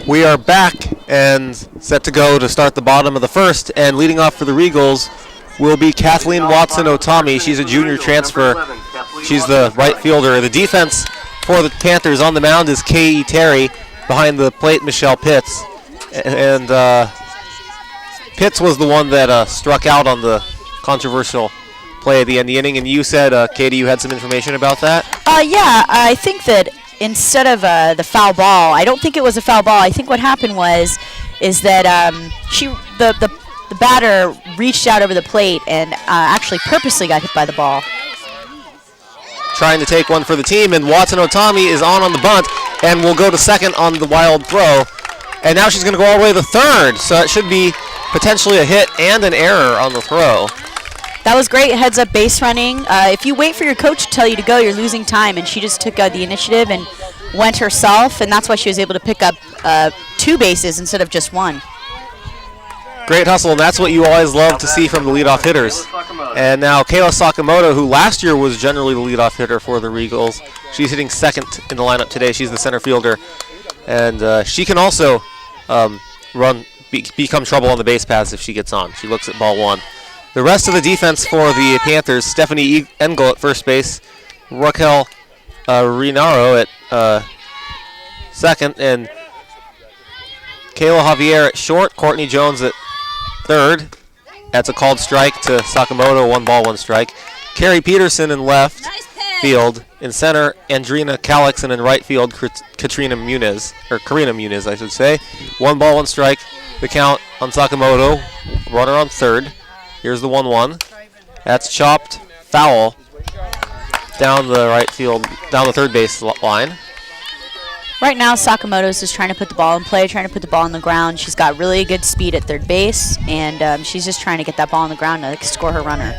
We are back and set to go to start the bottom of the first, and leading off for the Regals will be Kathleen Watson-Otami. She's a junior transfer. She's the right fielder. The defense for the Panthers on the mound is K.E. Terry. Behind the plate, Michelle Pitts. And Pitts was the one that struck out on the controversial play at the end of the inning. And you said, Katie, you had some information about that? Yeah, I think that instead of the foul ball, I don't think it was a foul ball. I think what happened is that the batter reached out over the plate and actually purposely got hit by the ball. Trying to take one for the team, and Watson-Otami is on the bunt and will go to second on the wild throw. And now she's going to go all the way to third, so it should be potentially a hit and an error on the throw. That was great heads-up base running. If you wait for your coach to tell you to go, you're losing time, and she just took the initiative and went herself, and that's why she was able to pick up 2 bases instead of just 1. Great hustle, and that's what you always love to see from the leadoff hitters. And now Kayla Sakamoto, who last year was generally the leadoff hitter for the Regals, she's hitting second in the lineup today. She's the center fielder, and she can also become trouble on the base paths if she gets on. She looks at ball 1. The rest of the defense for the Panthers, Stephanie Engel at first base, Raquel Renaro at second, and Kayla Javier at short, Courtney Jones at third. That's a called strike to Sakamoto, 1 ball, 1 strike. Carrie Peterson in left field. In center, Andrina Calix, and in right field, Karina Muniz, I should say. 1 ball, 1 strike. The count on Sakamoto. Runner on third. Here's the 1-1. That's chopped foul down the third base line. Right now, Sakamoto's just trying to put the ball in play, trying to put the ball on the ground. She's got really good speed at third base, and she's just trying to get that ball on the ground to score her runner.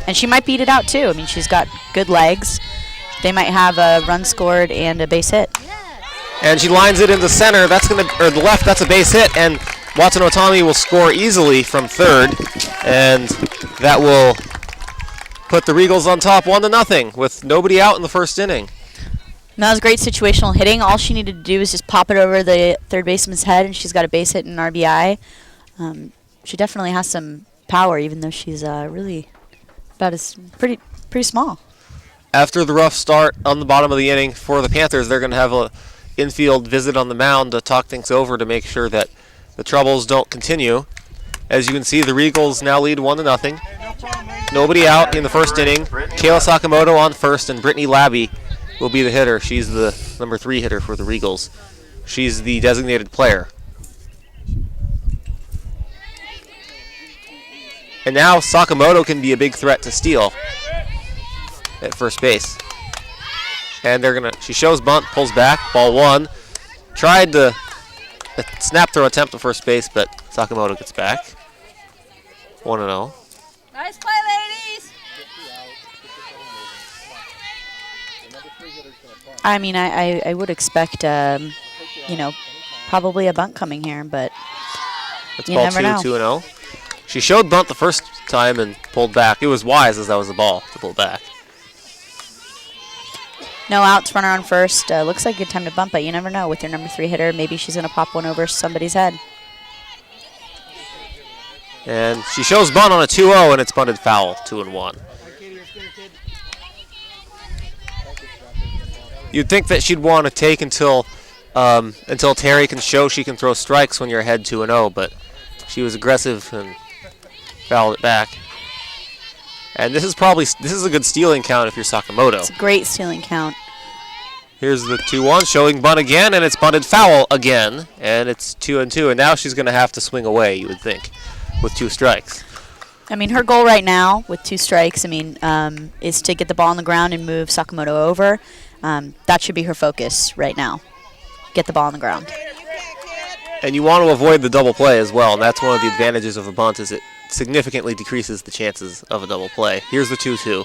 And she might beat it out, too. I mean, she's got good legs. They might have a run scored and a base hit. And she lines it into center. That's the left. That's a base hit, and Watson-Otami will score easily from third, and that will put the Regals on top 1-0 with nobody out in the first inning. That was great situational hitting. All she needed to do is just pop it over the third baseman's head, and she's got a base hit and an RBI. She definitely has some power, even though she's really pretty small. After the rough start on the bottom of the inning for the Panthers, they're going to have an infield visit on the mound to talk things over to make sure that the troubles don't continue. As you can see, the Regals now lead 1-0. Nobody out in the first inning. Kayla Sakamoto on first, and Brittany Labby will be the hitter. She's the number 3 hitter for the Regals. She's the designated player. And now Sakamoto can be a big threat to steal at first base. And she shows bunt, pulls back, ball 1. Tried to snap throw attempt to first base, but Sakamoto gets back. 1-0. Nice play, ladies! I mean, I would expect, probably a bunt coming here, but That's you ball never 2, know. 2-0. She showed bunt the first time and pulled back. It was wise as that was the ball to pull back. No outs, runner on first. Looks like a good time to bunt, but you never know. With your number 3 hitter, maybe she's going to pop one over somebody's head. And she shows bunt on a 2-0, and it's bunted foul, 2-1. You'd think that she'd want to take until Terry can show she can throw strikes when you're ahead 2-0, but she was aggressive and fouled it back. And this is a good stealing count if you're Sakamoto. It's a great stealing count. Here's the 2-1, showing bunt again, and it's bunted foul again, and it's 2-2. And now she's going to have to swing away, you would think, with 2 strikes. I mean, her goal right now with 2 strikes, is to get the ball on the ground and move Sakamoto over. That should be her focus right now. Get the ball on the ground. And you want to avoid the double play as well, and that's one of the advantages of a bunt, is it significantly decreases the chances of a double play. Here's the 2-2.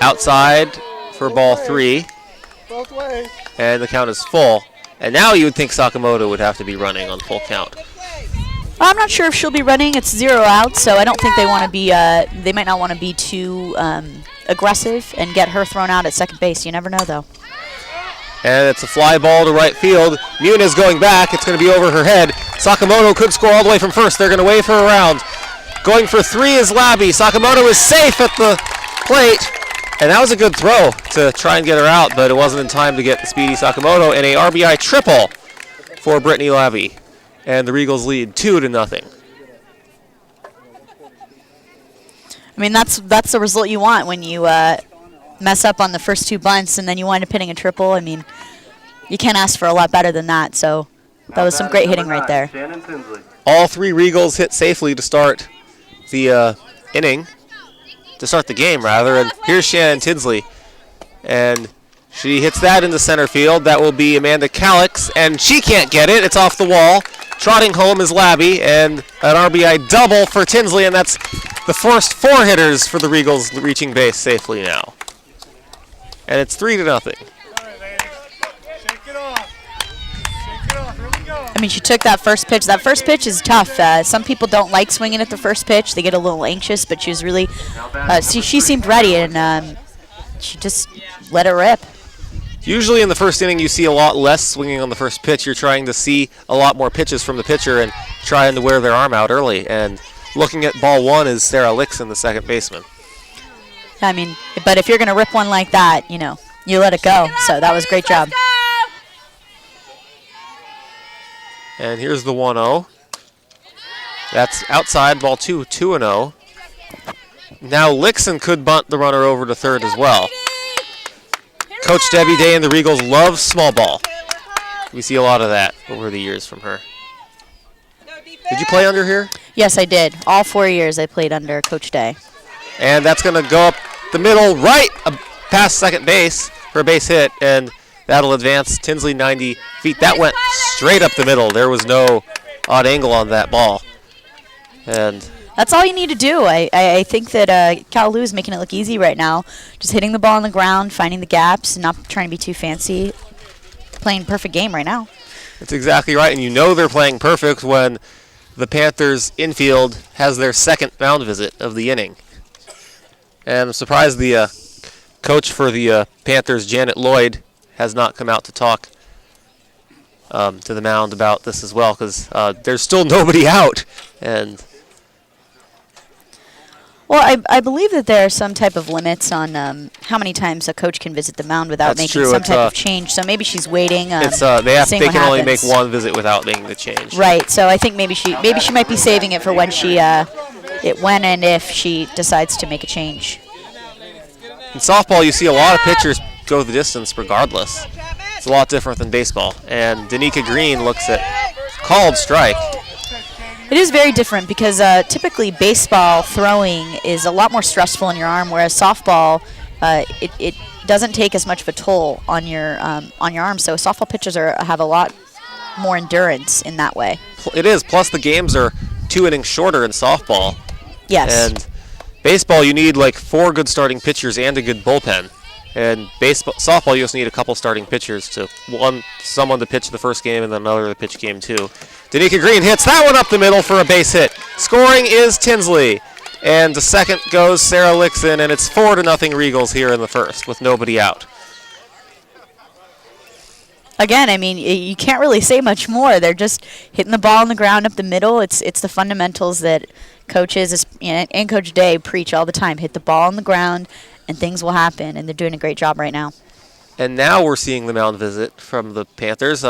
Outside for ball 3. And the count is full. And now you would think Sakamoto would have to be running on full count. I'm not sure if she'll be running. It's 0 outs, so I don't think they want to be. They might not want to be too aggressive and get her thrown out at second base. You never know, though. And it's a fly ball to right field. Muniz going back. It's going to be over her head. Sakamoto could score all the way from first. They're going to wave her around. Going for three is Labby. Sakamoto is safe at the plate. And that was a good throw to try and get her out, but it wasn't in time to get the speedy Sakamoto. And a RBI triple for Brittany Labby. And the Regals lead 2-0. I mean, that's the result you want when you mess up on the first two bunts and then you wind up hitting a triple. I mean, you can't ask for a lot better than that. So that was some great hitting right there. All three Regals hit safely to start the inning, to start the game rather. And here's Shannon Tinsley, and she hits that into center field. That will be Amanda Calix, and she can't get it. It's off the wall. Trotting home is Labby, and an RBI double for Tinsley, and that's the first four hitters for the Regals reaching base safely now. And it's 3-0. I mean, she took that first pitch. That first pitch is tough. Some people don't like swinging at the first pitch. They get a little anxious, but she was really, she seemed ready, and she just let it rip. Usually in the first inning you see a lot less swinging on the first pitch. You're trying to see a lot more pitches from the pitcher and trying to wear their arm out early. And looking at ball one is Sarah Lixon, the second baseman. I mean, but if you're going to rip one like that, you know, you let it go. So that was a great job. And here's the 1-0. That's outside, ball 2, 2-0. Now Lixon could bunt the runner over to third as well. Coach Debbie Day and the Regals love small ball. We see a lot of that over the years from her. Did you play under here? Yes, I did. All 4 years I played under Coach Day. And that's going to go up the middle, right past second base for a base hit, and that'll advance Tinsley 90 feet. That went straight up the middle. There was no odd angle on that ball. And that's all you need to do. I think that CLU is making it look easy right now. Just hitting the ball on the ground, finding the gaps, not trying to be too fancy. Playing perfect game right now. That's exactly right, and you know they're playing perfect when the Panthers infield has their second mound visit of the inning. And I'm surprised the coach for the Panthers, Janet Lloyd, has not come out to talk to the mound about this as well, because there's still nobody out. And well, I believe that there are some type of limits on how many times a coach can visit the mound without making some type of change. So maybe she's waiting. They can only make one visit without making the change. Right. So I think maybe she might be saving it for when she when and if she decides to make a change. In softball, you see a lot of pitchers go the distance regardless. It's a lot different than baseball. And Danica Green looks at called strike. It is very different because typically baseball throwing is a lot more stressful on your arm, whereas softball, it doesn't take as much of a toll on your arm. So softball pitchers have a lot more endurance in that way. It is. Plus the games are 2 innings shorter in softball. Yes. And baseball, you need like 4 good starting pitchers and a good bullpen. And softball, you just need a couple starting pitchers someone to pitch the first game and then another to pitch game 2. Danica Green hits that one up the middle for a base hit. Scoring is Tinsley. And the second goes Sarah Lixon, and it's 4-0 Regals here in the first with nobody out. Again, I mean, you can't really say much more. They're just hitting the ball on the ground up the middle. It's the fundamentals that coaches and Coach Day preach all the time. Hit the ball on the ground, and things will happen, and they're doing a great job right now. And now we're seeing the mound visit from the Panthers.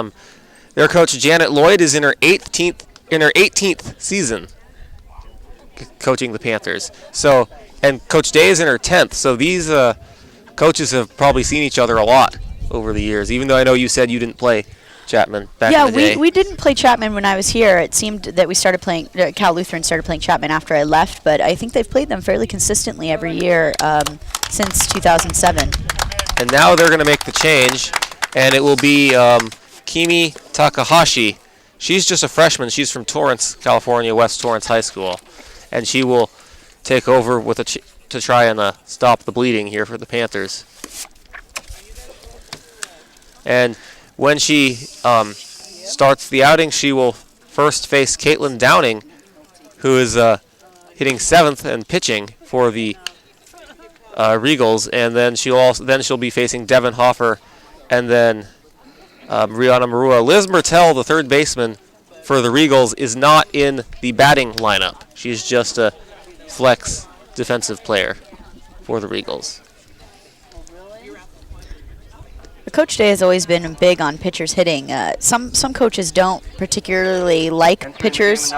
Their coach Janet Lloyd is in her 18th season coaching the Panthers. So, and Coach Day is in her 10th. So these coaches have probably seen each other a lot over the years. Even though I know you said you didn't play Chapman back in the day. Yeah, we didn't play Chapman when I was here. It seemed that we started playing, Cal Lutheran started playing Chapman after I left, but I think they've played them fairly consistently every year since 2007. And now they're going to make the change, and it will be Kimi Takahashi. She's just a freshman. She's from Torrance, California, West Torrance High School, and she will take over with to try and stop the bleeding here for the Panthers. And when she starts the outing, she will first face Caitlin Downing, who is hitting 7th and pitching for the Regals, and then she'll be facing Devin Hoffer and then Rihanna Marua. Liz Mertel, the third baseman for the Regals, is not in the batting lineup. She's just a flex defensive player for the Regals. Coach Day has always been big on pitchers hitting. Some coaches don't particularly like pitchers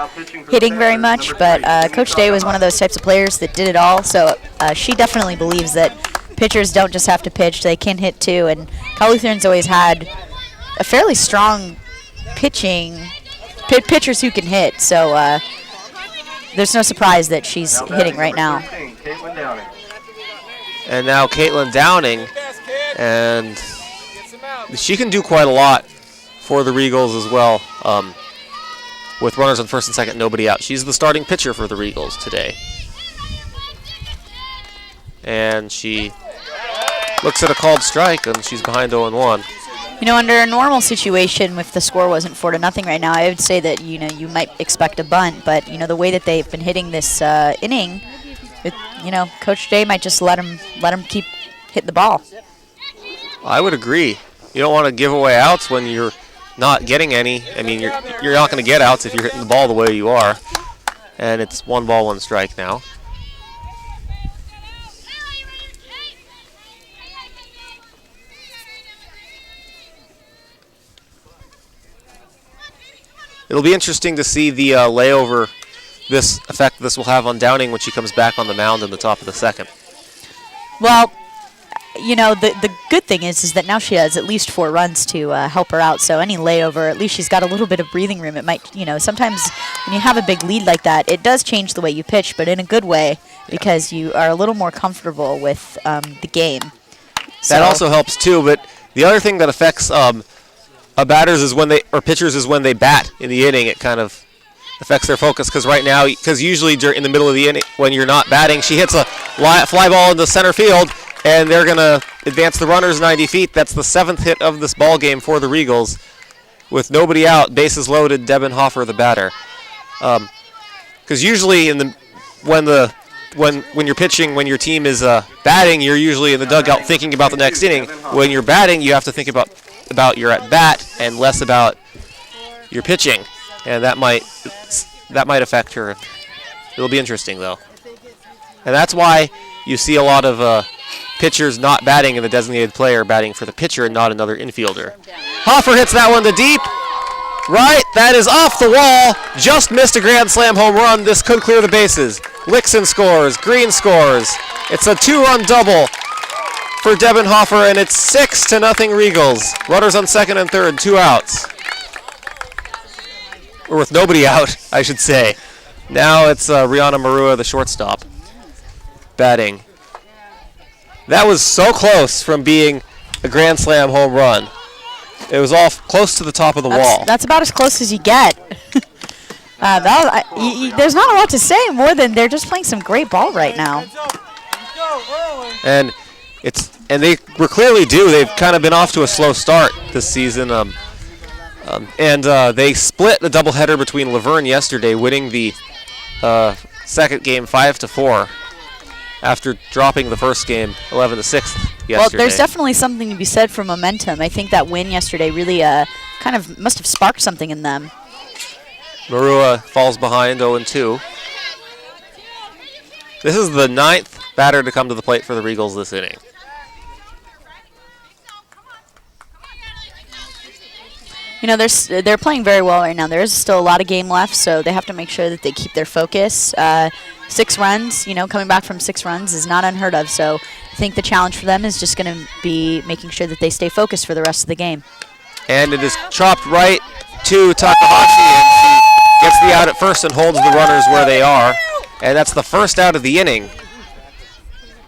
hitting very much, but Coach Day was one of those types of players that did it all. So she definitely believes that pitchers don't just have to pitch; they can hit too. And Cal Lutheran's always had a fairly strong pitchers who can hit. So there's no surprise that she's hitting right now. And now Caitlin Downing, and she can do quite a lot for the Regals as well. With runners on first and second, nobody out. She's the starting pitcher for the Regals today. And she looks at a called strike, and she's behind 0-1. You know, under a normal situation, if the score wasn't 4-0 right now, I would say that you might expect a bunt. But the way that they've been hitting this inning, Coach Day might just let them keep hitting the ball. I would agree. You don't want to give away outs when you're not getting any. I mean, you're not going to get outs if you're hitting the ball the way you are. And it's 1 ball, 1 strike now. It'll be interesting to see the layover, this effect this will have on Downing when she comes back on the mound in the top of the second. Well, the good thing is that now she has at least 4 runs to help her out. So any layover, at least she's got a little bit of breathing room. It might, sometimes when you have a big lead like that, it does change the way you pitch, but in a good way because you are a little more comfortable with the game. That also helps too. But the other thing that affects batters is pitchers is when they bat in the inning. It kind of affects their focus because usually in the middle of the inning when you're not batting, she hits a fly ball into center field. And they're going to advance the runners 90 feet. That's the 7th hit of this ball game for the Regals. With nobody out, bases loaded, Devin Hoffer the batter. Because usually when you're pitching, when your team is batting, you're usually in the dugout thinking about the next inning. When you're batting, you have to think about your at bat and less about your pitching, and that might affect her. It'll be interesting though, and that's why you see a lot of pitchers not batting and the designated player batting for the pitcher and not another infielder. Hoffer hits that one to deep. Right, that is off the wall. Just missed a grand slam home run. This could clear the bases. Lixon scores. Green scores. It's a 2-run double for Devin Hoffer, and it's 6-0 Regals. Runners on second and third, 2 outs. Or with nobody out, I should say. Now it's Rihanna Marua, the shortstop, batting. That was so close from being a grand slam home run. It was off close to the top of the wall. That's about as close as you get. There's not a lot to say more than they're just playing some great ball right now. And they clearly do. They've kind of been off to a slow start this season. And they split the doubleheader between Laverne yesterday, winning the second game 5-4. After dropping the first game 11-6 yesterday. Well, there's definitely something to be said for momentum. I think that win yesterday really kind of must have sparked something in them. Marua falls behind 0-2. This is the 9th batter to come to the plate for the Regals this inning. They're playing very well right now. There is still a lot of game left, so they have to make sure that they keep their focus. 6 runs, coming back from 6 runs is not unheard of. So I think the challenge for them is just going to be making sure that they stay focused for the rest of the game. And it is chopped right to Takahashi, and she gets the out at first and holds the runners where they are. And that's the first out of the inning.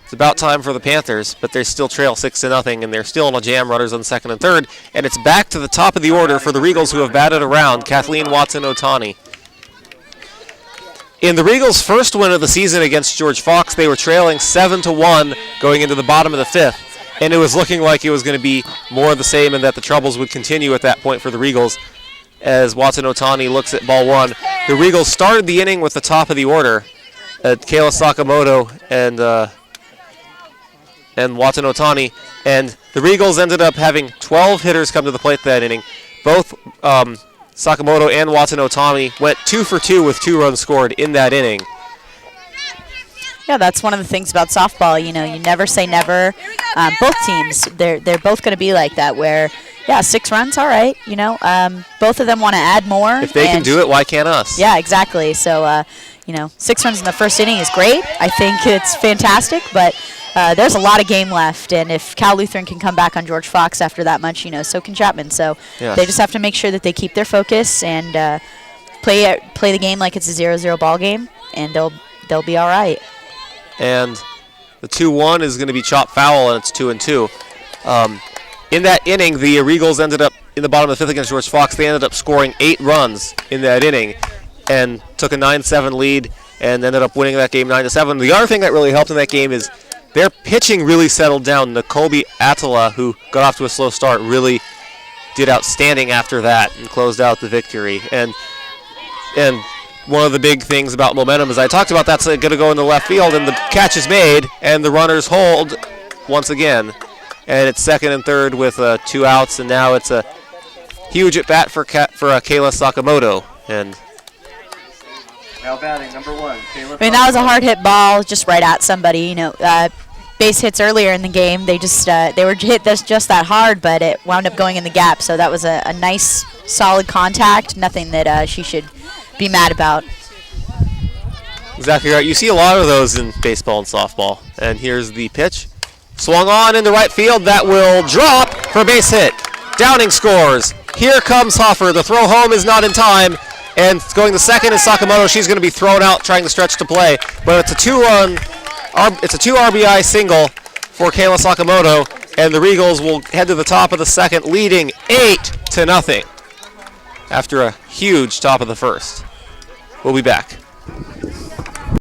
It's about time for the Panthers, but they still trail 6-0, and they're still in a jam, runners on second and third. And it's back to the top of the order for the Regals, who have batted around. Kathleen Watson-Otani. In the Regals' first win of the season against George Fox, they were trailing 7-1 going into the bottom of the 5th. And it was looking like it was going to be more of the same and that the troubles would continue at that point for the Regals as Watson-Otani looks at ball 1. The Regals started the inning with the top of the order. Kayla Sakamoto and and Watanabe. And the Regals ended up having 12 hitters come to the plate that inning. Both Sakamoto and Watanabe went 2 for 2 with 2 runs scored in that inning. Yeah, that's one of the things about softball. You know, you never say never. Both teams, they're both going to be like that. Where, yeah, 6 runs, all right. You know, both of them want to add more. If they can do it, why can't us? Yeah, exactly. So, you know, 6 runs in the first inning is great. I think it's fantastic, but there's a lot of game left. And if Cal Lutheran can come back on George Fox after that much, you know, so can Chapman. So they just have to make sure that they keep their focus and play the game like it's a 0-0 ball game, and they'll be all right. And the 2-1 is going to be chopped foul, and it's 2-2. In that inning, the Regals ended up in the bottom of the 5th against George Fox. They ended up scoring 8 runs in that inning and took a 9-7 lead and ended up winning that game 9-7. The other thing that really helped in that game is their pitching really settled down. Nakobe Attila, who got off to a slow start, really did outstanding after that and closed out the victory. And one of the big things about momentum is I talked about that's going to go in the left field, and the catch is made, and the runners hold once again. And it's 2nd and 3rd with 2 outs, and now it's a huge at-bat for Kayla Sakamoto. And now batting, number 1, Kayla. I mean, that was a hard-hit ball just right at somebody. You know, base hits earlier in the game, they were hit just that hard, but it wound up going in the gap. So that was a nice, solid contact, nothing that she should be mad about. Exactly right. You see a lot of those in baseball and softball. And here's the pitch. Swung on into right field. That will drop for base hit. Downing scores. Here comes Hoffer. The throw home is not in time. And going to second is Sakamoto. She's going to be thrown out trying to stretch to play. But it's a 2 RBI single for Kayla Sakamoto. And the Regals will head to the top of the 2nd, leading 8-0 after a huge top of the 1st. We'll be back.